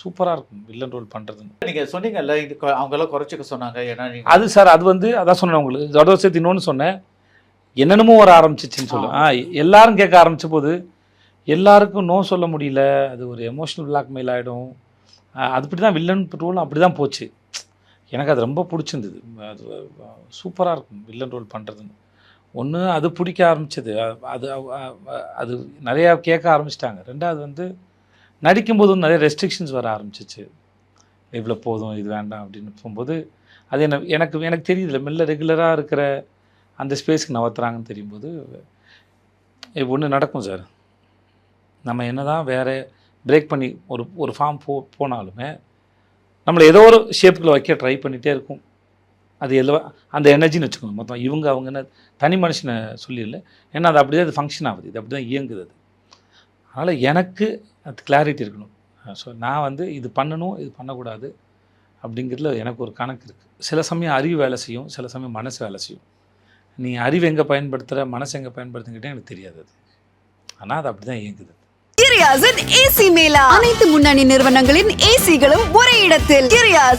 சூப்பராக இருக்கும் villain role பண்ணுறதுன்னு. நீங்கள் சொன்னீங்கல்ல இது அவங்கெல்லாம் குறைச்சிக்க சொன்னாங்க ஏன்னா அது சார் அது வந்து அதான் சொன்னேன் உங்களுக்கு அதோட சேர்த்து இன்னொன்று சொன்னேன் என்னென்னமோ வர ஆரம்பிச்சிச்சின்னு சொல்லுவேன். எல்லாரும் கேட்க ஆரம்பித்த போது எல்லாருக்கும் நோ சொல்ல முடியல, அது ஒரு எமோஷ்னல் பிளாக்மெயில் ஆகிடும். அதுபடி தான் வில்லன் ரோலும் அப்படி தான் போச்சு. எனக்கு அது ரொம்ப பிடிச்சிருந்தது. அது சூப்பராக இருக்கும் வில்லன் ரோல் பண்ணுறதுன்னு. ஒன்று அது பிடிக்க ஆரம்பிச்சது, அது அது நிறையா கேட்க ஆரம்பிச்சிட்டாங்க. ரெண்டாவது வந்து நடிக்கும்போது நிறைய ரெஸ்ட்ரிக்ஷன்ஸ் வர ஆரம்பிச்சிச்சு. இவ்வளோ போதும் இது வேண்டாம் அப்படின்னு போகும்போது அது எனக்கு தெரியுதுல மெல்ல ரெகுலராக இருக்கிற அந்த ஸ்பேஸ்க்கு நவத்துறாங்கன்னு தெரியும்போது ஒன்று நடக்கும் சார். நம்ம என்ன தான் வேறு பிரேக் பண்ணி ஒரு ஃபார்ம் போனாலுமே நம்மளை ஏதோ ஒரு ஷேப்புக்குள்ள வைக்க ட்ரை பண்ணிகிட்டே இருக்கும். அது எல்லாம் அந்த எனர்ஜின்னு வச்சுக்கோங்க. மொத்தம் இவங்க அவங்கன்னு தனி மனுஷனை சொல்லிடல, ஏன்னா அது அப்படி தான் அது ஃபங்க்ஷன் ஆகுது, இது அப்படி தான் இயங்குது அது. அதனால் எனக்கு அது கிளாரிட்டி இருக்கணும். ஸோ நான் வந்து இது பண்ணணும் இது பண்ணக்கூடாது அப்படிங்கிறதுல எனக்கு ஒரு கணக்கு இருக்குது. சில சமயம் அறிவு வேலை செய்யும், சில சமயம் மனசு வேலை செய்யும். நீ அறிவு எங்கே பயன்படுத்துகிற மனசு எங்கே பயன்படுத்துங்கிட்டே எனக்கு தெரியாது அது. ஆனால் அது அப்படி தான் இயங்குது. கிரியாஸின் ஏசி மேலா அனைத்து முன்னணி நிறுவனங்களின் ஏசிகளும் ஒரே இடத்தில். கிரியாஸ்